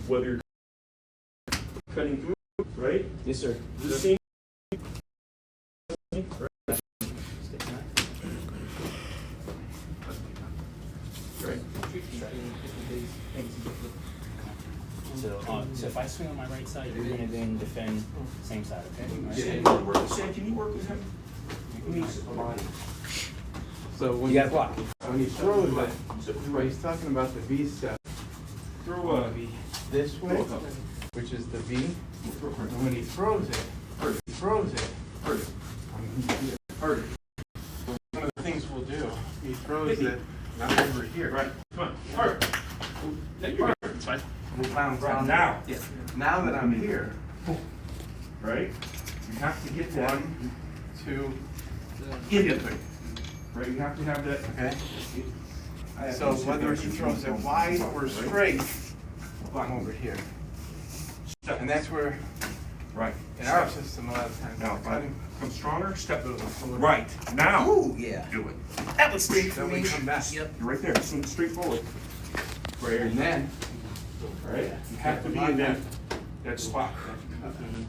whether you're cutting through, right? Yes, sir. The same. Right. So if I swing on my right side, you're going to then defend same side, okay? Sam, can you work with him? So when You got to block. when he throws it, he's talking about the V step. Throw a V. This way, which is the V. And when he throws it, Hurt it. Hurt it. One of the things we'll do, he throws it not over here. Right. Come on. Hurt. It's fine. Right. Now. Yeah. Now that I'm here, Right? You have to get that 1, 2, in the thing. Right? You have to have that. okay? So whether he throws it wide or straight, I'm over here. And that's where, Right. in our system, a lot of times, Now, we're cutting. come stronger, step right. Now. Ooh, yeah. Do it. That was straight for Then we me. come back. Yep. You're right there. Swing straight forward. Right. And then, Right? You have to be in that spot.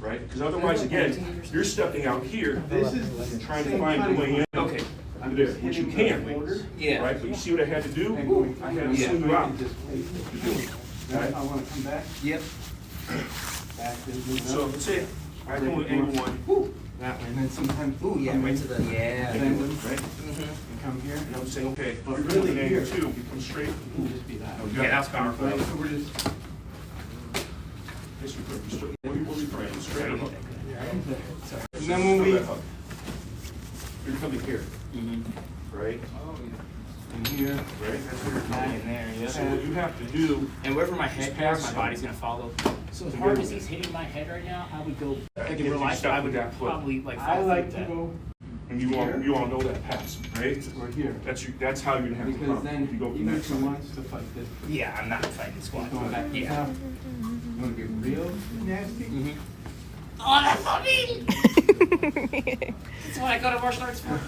Right? Because otherwise, again, you're stepping out here, this is trying to find your way in. Okay. Under there, which you can. Yeah. Right? But you see what I had to do? and going, I had to swing you out. Then I want to come back, Yep. back, and So let's say I go with angle 1. that way. And then sometimes, Ooh, yeah, right to the, yeah. then Right? you come here. And I'm saying, okay, But you're really really angle here. 2, you come straight. It can just be that. Yeah, that's powerful. Right, so we're just, We'll be trying straight. and then when we, You're coming here, right? in here, Right? That's where you're In coming. there, yeah. So what you have to do, And wherever my head goes, my him. body's gonna follow. So as hard as he's hitting my head right now, I would go, like If in you real life, step I with would that foot. probably like I 5 like feet to that. go and you all know that pass, right? right here. That's how you're gonna have to Because come. then, If you go from even that if he side. wants to fight this, Yeah, I'm not fighting squat. going back to Yeah. top, you want to get real nasty? Oh, that's funny! That's what I go to martial arts for.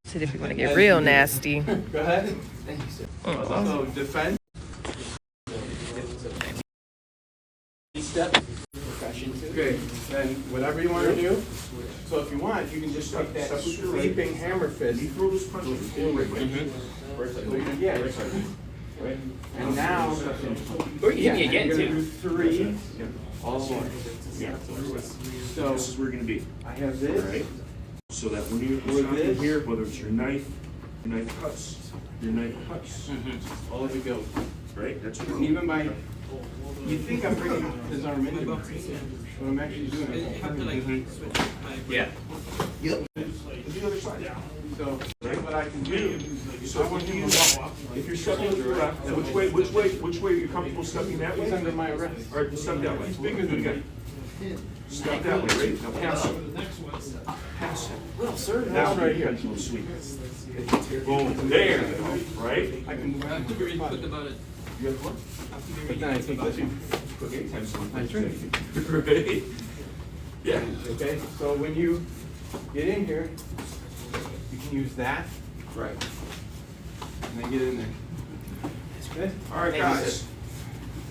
Said if you want to get real nasty. Go ahead. Thank you, sir. So defend. Step. Percussion too. Okay, then whatever you want to do. So if you want, you can just take that Step with your right. sweeping hammer fist. You throw this punch in the right way. Right side. Yeah. Right side. Right? And now, Or you hit me yeah, again you're gonna do too. 3 Yeah. all the way. Yeah. So This is where you're gonna be. I have this. Right? So that when you're stopping here, whether it's your knife cuts, All of it goes. right? That's what And even by, you think I'm bringing his arm into me. What I'm actually doing is Yeah. the other side. so what I can do. So when you, if you're stepping to the left, which way are you comfortable stepping that way? He's under my wrist. All right, step that way. Bigger than again. Step that way, right? Now pass it. Pass it. Well, sir. Now right here. Sweet. Boom. There you go. Right? I can move. You have one? But then I think this one. Okay, times one. That's right. Right? Yeah. Okay, so when you get in here, you can use that. Right. And then get in there. Okay? All right, Thank you, guys. sir.